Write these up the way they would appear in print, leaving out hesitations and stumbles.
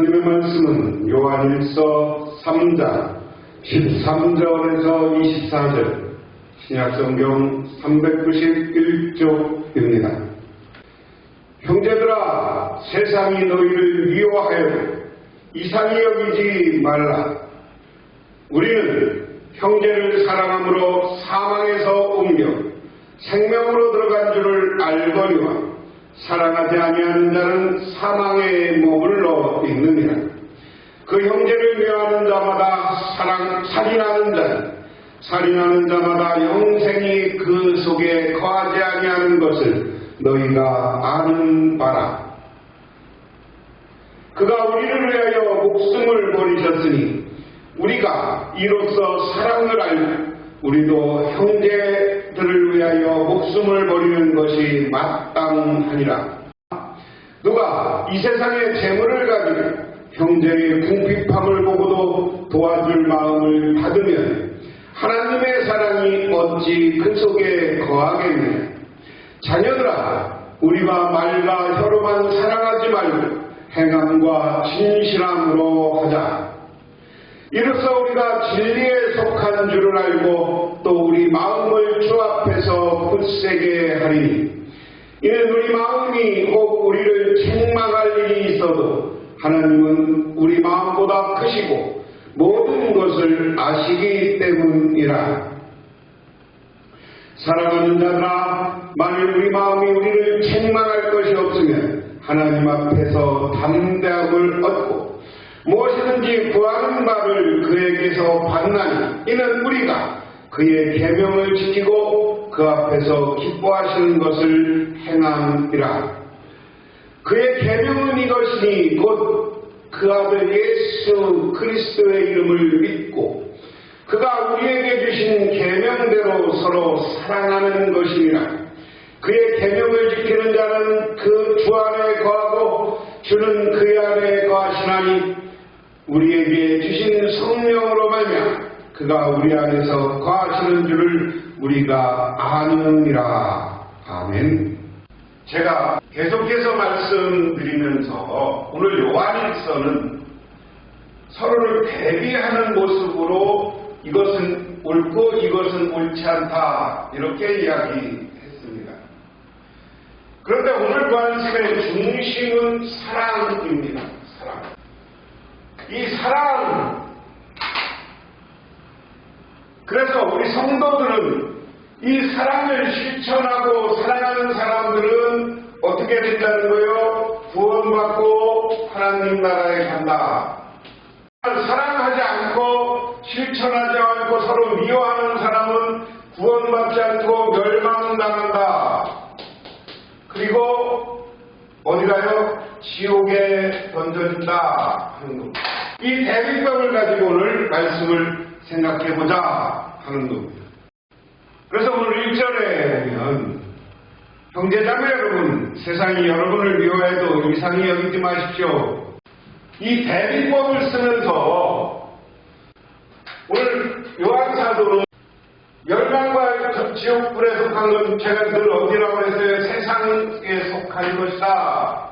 하나님의 말씀은 요한일서 3장 13절에서 24절, 신약성경 391쪽입니다. 형제들아, 세상이 너희를 미워하여도 이상히 여기지 말라. 우리는 형제를 사랑함으로 사망에서 옮겨 생명으로 들어간 줄을 알거니와 사랑하지 아니하는 자는 사망에 머물러 있느니라. 그 형제를 미워하는 자마다 살인하는 자마다 영생이 그 속에 거하지 아니하는 것을 너희가 아는 바라. 그가 우리를 위하여 목숨을 버리셨으니 우리가 이로써 사랑을 알고 우리도 형제들을 위하여 목숨을 버리는 것이 마땅하니라. 누가 이 세상의 재물을 가지고 형제의 궁핍함을 보고도 도와줄 마음을 받으면 하나님의 사랑이 어찌 그 속에 거하겠느냐. 자녀들아, 우리가 말과 혀로만 사랑하지 말고 행함과 진실함으로 하자. 이로써 우리가 진리에 속한 줄을 알고 또 우리 마음을 주 앞에서 굳세게 하리니, 이는 우리 마음이 혹 우리를 책망할 일이 있어도 하나님은 우리 마음보다 크시고 모든 것을 아시기 때문이라. 사랑하는 자들아, 만일 우리 마음이 우리를 책망할 것이 없으면 하나님 앞에서 담대함을 얻고 무엇이든지 구하는 바를 그에게서 받나니, 이는 우리가 그의 계명을 지키고 그 앞에서 기뻐하시는 것을 행함이라. 그의 계명은 이것이니 곧 그 아들 예수 그리스도의 이름을 믿고 그가 우리에게 주신 계명대로 서로 사랑하는 것이니라. 그의 계명을 지키는 자는 그 주 안에 거하고 주는 그의 안에 거하시나니, 우리에게 주신 성령으로 말미암아 그가 우리 안에서 거하시는 줄을 우리가 아느니라. 아멘. 제가 계속해서 말씀드리면서 오늘 요한일서는 서로를 대비하는 모습으로 이것은 옳고 이것은 옳지 않다, 이렇게 이야기했습니다. 그런데 오늘 말씀의 중심은 사랑입니다. 사랑. 이 사랑. 그래서 우리 성도들은 이 사랑을 실천하고 사랑하는 사람들은 어떻게 된다는 거예요? 구원받고 하나님 나라에 간다. 사랑하지 않고 실천하지 않고 서로 미워하는 사람은 구원받지 않고 멸망당한다. 그리고 어디 가요? 지옥에 던져진다 하는 겁니다. 이 대비법을 가지고 오늘 말씀을 생각해보자 하는 겁니다. 그래서 오늘 1절에 보면, 형제자매 여러분, 세상이 여러분을 미워해도 이상히 여기지 마십시오. 이 대비법을 쓰면서 오늘 요한사도는 멸망과 지옥불에 속한 건 제가 늘 어디라고 했어요? 세상에 속한 것이다.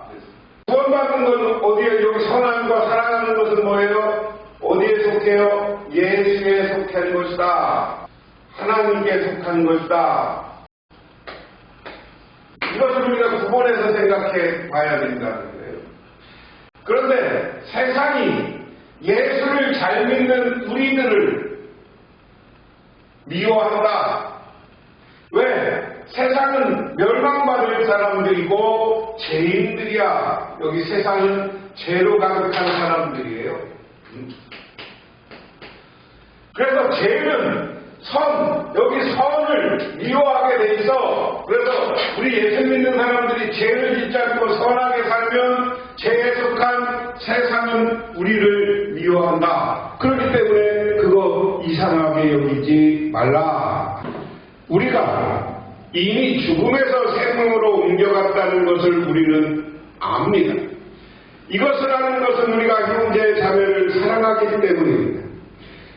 구원받는 건 어디에? 여기 선함과 사랑하는 것은 뭐예요? 어디에 속해요? 예수에 속한 것이다. 하나님께 속한 것이다. 이것을 우리가 구분해서 생각해 봐야 된다는 거예요. 그런데 세상이 예수를 잘 믿는 우리들을 미워한다. 왜? 세상은 멸망받을 사람들이고 죄인들이야. 여기 세상은 죄로 가득한 사람들이에요. 그래서 죄는 여기 선을 미워하게 돼 있어. 그래서 우리 예수 믿는 사람들이 죄를 짓지 않고 선하게 살면 죄에 속한 세상은 우리를 미워한다. 그렇기 때문에 그거 이상하게 여기지 말라. 우리가 이미 죽음에서 생명으로 옮겨갔다는 것을 우리는 압니다. 이것을 아는 것은 우리가 형제 자매를 사랑하기 때문입니다.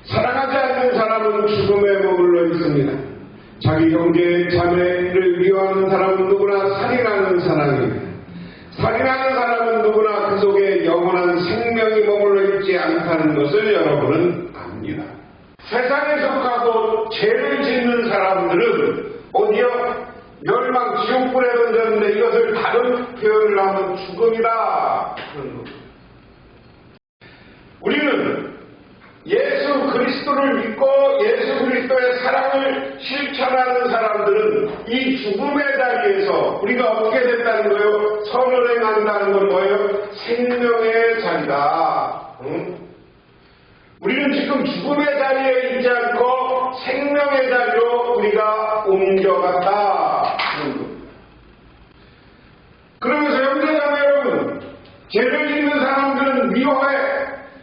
사랑하지 않는 사람은 죽음에 머물러 있습니다. 자기 형제 자매를 미워하는 사람은 누구나 살인하는 사람입니다. 살인하는 사람은 누구나 그 속에 영원한 생명이 머물러 있지 않다는 것을 여러분은 압니다. 세상에 속하고 죄를 짓는 사람들은 어디요? 멸망 지옥불에 던졌는데 이것을 다른 표현을 하면 죽음이다 하는 겁니다. 우리는 예수 그리스도를 믿고 예수 그리스도의 사랑을 실천하는 사람들은 이 죽음의 자리에서 우리가 어떻게 됐다는 거예요? 선을 행한다는 건 뭐예요? 생명의 자리다. 우리는 지금 죽음의 자리에 있지 않고 생명의 자리로 우리가 옮겨갔다 하는 겁니다. 그러면서 형제자매 여러분, 죄를 짓는 사람들은 미워해,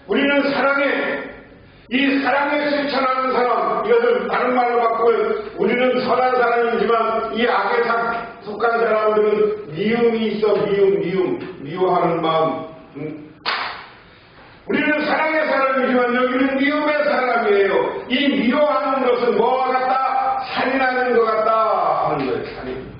우리는 사랑해. 이 사랑을 실천하는 사람, 이것을 다른 말로 바꾸면 우리는 선한 사람이지만 이 악에 속한 사람들은 미움이 있어. 미워하는 마음. 우리는 사랑의 사람이지만 여기는 미움의 사람이에요. 이 미워하는 것은 뭐와 같다? 살인하는 것 같다 하는 거예요. 살인.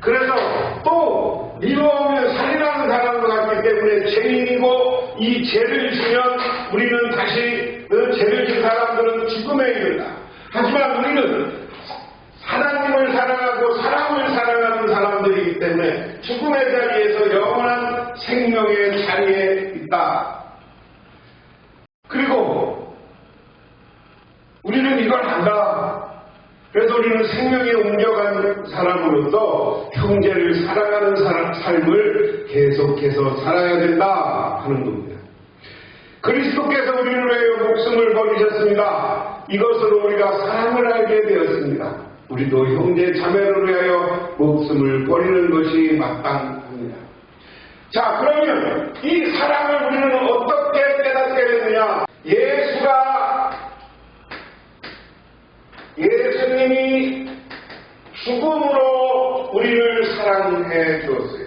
그래서 또 미워하면 살인하는 사람과 같기 때문에 죄인이고 이 죄를 지면 우리는 다시 그 죄를 진 사람들은 죽음에 이른다. 하지만 우리는 하나님을 사랑하고 사람을 사랑하는 사람들이기 때문에 죽음의 자리에서 영원한 생명의 자리에 있다. 그리고 우리는 이걸 안다. 그래서 우리는 생명에 옮겨간 사람으로서 형제를 사랑하는 삶을 계속해서 살아야 된다 하는 겁니다. 그리스도께서 우리를 위하여 목숨을 버리셨습니다. 이것으로 우리가 사랑을 알게 되었습니다. 우리도 형제 자매를 위하여 목숨을 버리는 것이 마땅합니다. 자, 그러면 이 사랑을 우리는 어떻게 깨닫게 됐느냐? 예수님이 죽음으로 우리를 사랑해 주었어요.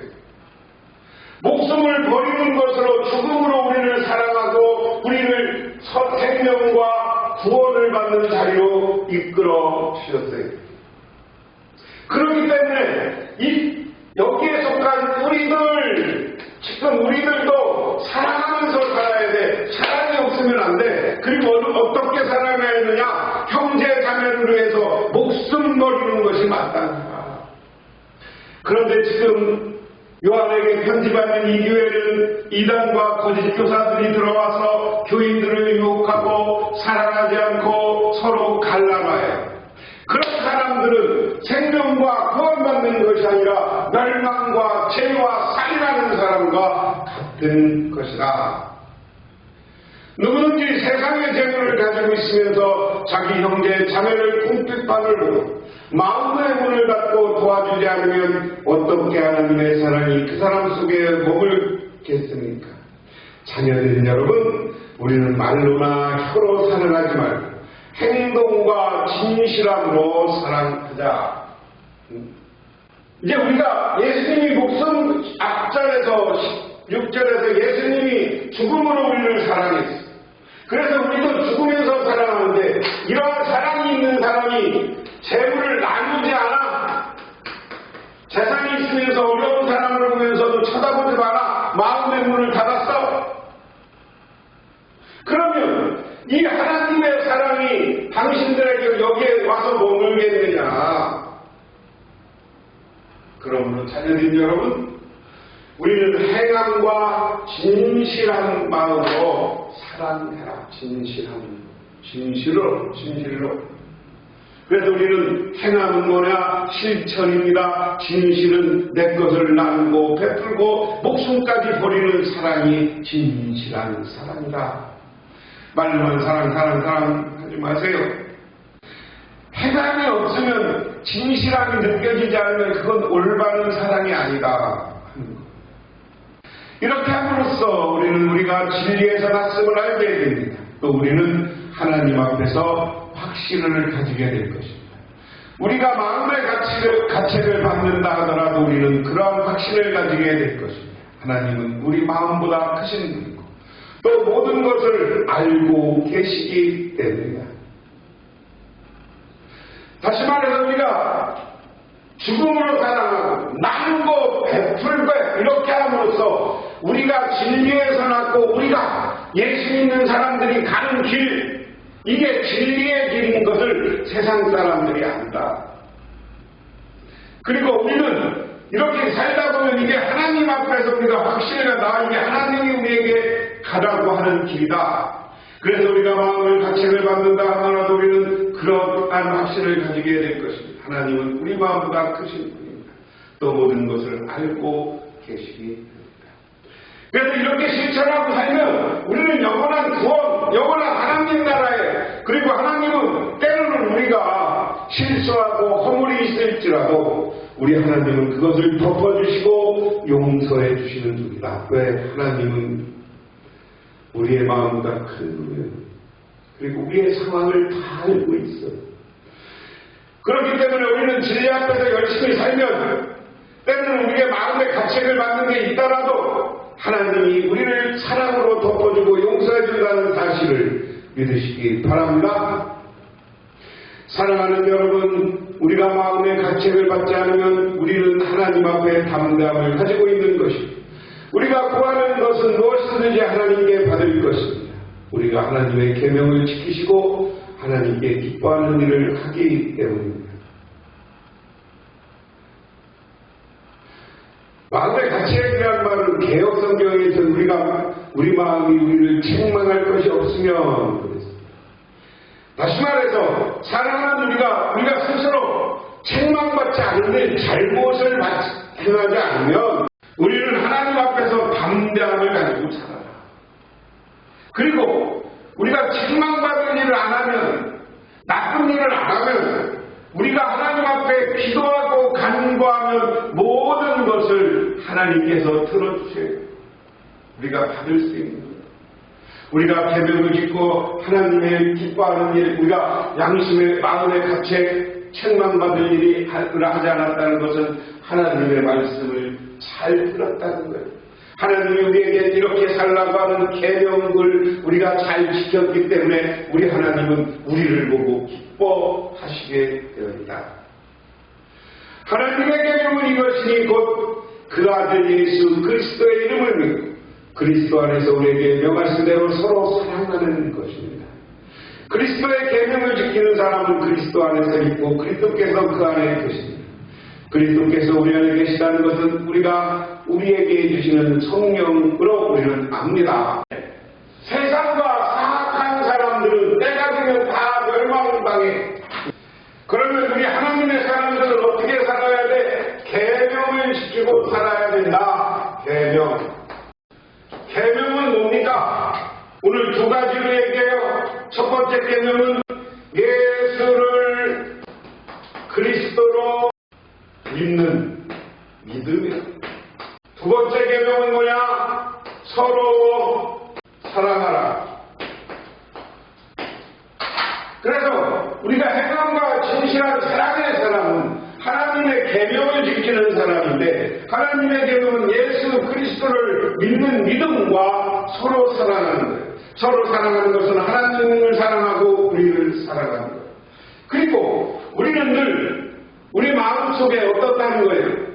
목숨을 버리는 것으로 죽음으로 우리를 사랑하고 우리를 생명과 구원을 받는 자리로 이끌어 주셨어요. 그렇기 때문에 여기에 속한 우리들, 지금 우리들도 사랑하면서 살아야 돼. 사랑이 없으면 안 돼. 그리고 어떻게 살아가야 되느냐? 형제 자매를 위해서 목숨 버리는 것이 마땅하다. 그런데 지금 요한에게 편지받는 이 교회는 이단과 거짓 교사들이 들어와서 교인들을 유혹하고 사랑하지 않고 서로 갈라놔요. 그런 사람들은 생명과 구원받는 것이 아니라 멸망과 죄와 살인하는 사람과 같은 것이다. 누구든지 세상의 재물을 가지고 있으면서 자기 형제 자매를 궁핍함을 보고 마음의 문을 닫고 도와주지 않으면 어떻게 하나님의 사랑이 그 사람 속에 머물겠습니까? 자녀된 여러분, 우리는 말로나 혀로 사랑하지 말고 행동과 진실함으로 사랑하자. 이제 우리가 예수님이 목숨 앞절에서 6절에서 예수님이 죽음으로 우리를 사랑했어요. 그래서 우리도 죽으면서 사랑하는데 이러한 사랑이 있는 사람이 재물을 나누지 않아. 재산이 있으면서 어려운 사람을 보면서도 쳐다보지 마라. 마음의 문을 닫았어. 그러면 이 하나님의 사랑이 당신들에게 여기에 와서 머물겠느냐? 그러므로 자녀들 여러분, 우리는 행함과 진실한 마음으로 사랑해라. 진실로. 그래서 우리는 행함은 뭐냐? 실천입니다. 진실은 내 것을 나누고 베풀고 목숨까지 버리는 사랑이 진실한 사랑이다. 말로만 사랑 하지 마세요. 행함이 없으면 진실함이 느껴지지 않으면 그건 올바른 사랑이 아니다. 이렇게 함으로써 우리는 우리가 진리에서 났음을 알게 됩니다. 또 우리는 하나님 앞에서 확신을 가지게 될 것입니다. 우리가 마음의 가책을 받는다 하더라도 우리는 그러한 확신을 가지게 될 것입니다. 하나님은 우리 마음보다 크신 분이고 또 모든 것을 알고 계시기 때문입니다. 다시 말해서 우리가 죽음으로 사랑하고 나누고 베풀고 이렇게 함으로써 우리가 진리에서 났고 우리가 예수 믿는 사람들이 가는 길, 이게 진리의 길인 것을 세상 사람들이 안다. 그리고 우리는 이렇게 살다 보면 이게 하나님 앞에서 우리가 확신을 갖다 이게 하나님이 우리에게 가라고 하는 길이다. 그래서 우리가 마음을 가책을 받는다 하더라도 우리는 그러한 확신을 가지게 될 것입니다. 하나님은 우리 마음보다 크신 분입니다. 또 모든 것을 알고 계시기 때문입니다. 그래서 이렇게 실천하고 살면 우리는 영원한 구원, 영원한 하나님 나라에, 그리고 하나님은 때로는 우리가 실수하고 허물이 있을지라도 우리 하나님은 그것을 덮어주시고 용서해 주시는 분이다. 왜? 하나님은 우리의 마음보다 큰 분이에요. 그리고 우리의 상황을 다 알고 있어요. 그렇기 때문에 우리는 진리 앞에서 열심히 살면 때로는 우리의 마음의 가책을 받는 게 있더라도 하나님이 우리를 사랑으로 덮어주고 용서해 준다는 사실을 믿으시기 바랍니다. 사랑하는 여러분, 우리가 마음의 가책을 받지 않으면 우리는 하나님 앞에 담대함을 가지고 있는 것입니다. 우리가 구하는 것은 무엇이든지 하나님께 받을 것입니다. 우리가 하나님의 계명을 지키시고 하나님께 기뻐하는 일을 하기 때문입니다. 마음의 가책이라는 말은 개혁 성경에서 우리 마음이 우리를 책망할 것이 없으면 그랬습니다. 다시 말해서 사랑하는 우리가 스스로 책망받지 않는 잘못을 행하지 않으면 우리는 하나님 앞에서 담대함을 가지고 살아라. 그리고 우리가 책망받을 일을 안 하면, 나쁜 일을 안 하면 우리가 하나님 앞에 기도하고 간구하면 모든 것을 하나님께서 들어주세요. 우리가 받을 수 있는 것. 우리가 계명을 짓고 하나님의 기뻐하는 일, 우리가 양심의 마음의 가책, 책망받을 일이 하지 않았다는 것은 하나님의 말씀을 잘 들었다는 거예요. 하나님이 우리에게 이렇게 살라고 하는 계명을 우리가 잘 지켰기 때문에 우리 하나님은 우리를 보고 기뻐하시게 되었다. 하나님의 계명은 이것이니 곧 그 아들 예수 그리스도의 이름을 믿고 그리스도 안에서 우리에게 명하신 대로 서로 사랑하는 것입니다. 그리스도의 계명을 지키는 사람은 그리스도 안에서 있고 그리스도께서 그 안에 계십니다. 그리스도께서 우리 안에 계시다는 것은 우리가 우리에게 주시는 성령으로 우리는 압니다. 세상과 사악한 사람들은 때가 되면 다 멸망당해. 그러면 우리 하나님의 사람들은 어떻게 살아야 돼? 계명을 지키고 살아야 된다. 계명은 뭡니까? 오늘 두 가지로 얘기해요. 첫 번째 계명은 예수를 그리스도로 믿는 믿음이에요. 두 번째 계명은 뭐냐? 서로 사랑하라. 그래서 우리가 행함과 진실한 사랑의 사람은 하나님의 계명을 지키는 사람인데, 하나님의 계명은 예수 그리스도를 믿는 믿음과 서로 사랑하는 거예요. 서로 사랑하는 것은 하나님을 사랑하고 우리를 사랑하는 거예요. 그리고 우리는 늘 우리 마음속에 어떻다는 거예요?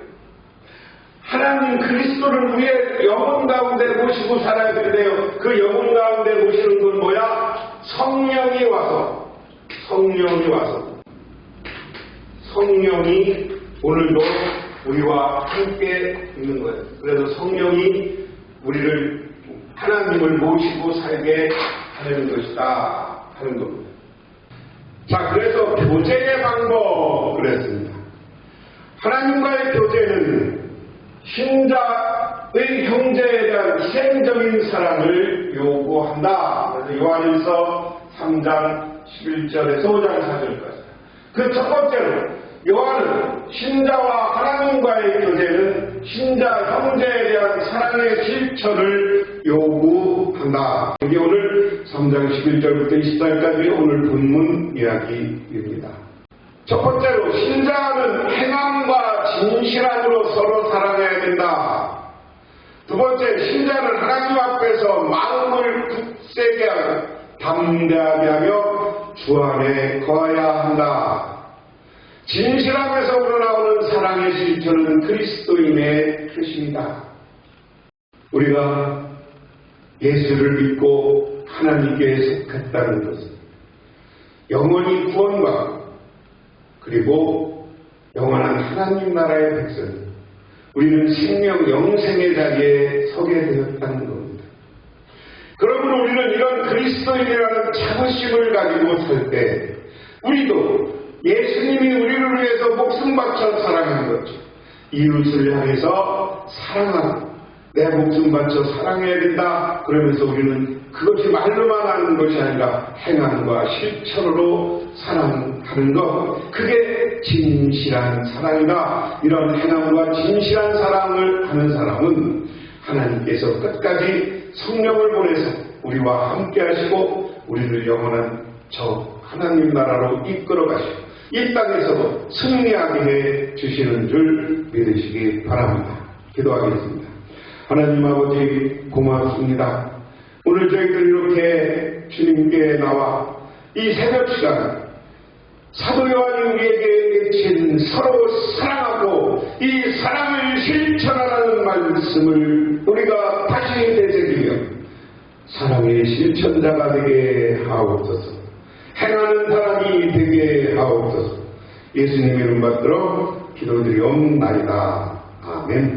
하나님 그리스도를 우리의 영혼 가운데 모시고 살아야 되는데요. 그 영혼 가운데 모시는 건 뭐야? 성령이 오늘도 우리와 함께 있는 거예요. 그래서 성령이 우리를 하나님을 모시고 살게 하는 것이다 하는 겁니다. 자, 그래서 교제의 방법 그랬습니다. 하나님과의 교제는 신자의 형제에 대한 희생적인 사랑을 요구한다. 그래서 요한일서 3장 11절에서 5장 4절까지. 그 첫 번째로 요한은 신자와 하나님과의 교제는 신자 형제에 대한 사랑의 실천을 요구한다. 이게 오늘 3장 11절부터 20절까지 오늘 본문 이야기입니다. 첫 번째로 신자는 행함과 진실함으로 서로 사랑해야 된다. 두 번째, 신자는 하나님 앞에서 마음을 굳세게 하고 담대하게 하며 주 안에 거해야 한다. 진실함에서 우러나오는 사랑의 실천은 그리스도인의 표시입니다. 우리가 예수를 믿고 하나님께 속했다는 것은 영원히 구원과 그리고 영원한 하나님 나라의 백성, 우리는 생명 영생의 자리에 서게 되었다는 겁니다. 그러므로 우리는 이런 그리스도인이라는 자부심을 가지고 살 때 우리도 예수님이 우리를 위해서 목숨 바쳐 사랑한 거죠. 이웃을 향해서 사랑하고 내 목숨 바쳐 사랑해야 된다. 그러면서 우리는 그것이 말로만 하는 것이 아니라 행함과 실천으로 사랑하는 것, 그게 진실한 사랑이다. 이런 행함과 진실한 사랑을 하는 사람은 하나님께서 끝까지 성령을 보내서 우리와 함께 하시고 우리를 영원한 저 하나님 나라로 이끌어 가시고 이 땅에서도 승리하게 해 주시는 줄 믿으시기 바랍니다. 기도하겠습니다. 하나님 아버지 고맙습니다. 오늘 저희들 이렇게 주님께 나와 이 새벽 시간 사도 요한이 우리에게 깨친 서로 사랑하고 이 사랑을 실천하라는 말씀을 우리가 다시 되새기며 사랑의 실천자가 되게 하옵소서. 행하는 사람이 되게 하옵소서. 예수님의 이름 받들어 기도드리옵나이다. 아멘.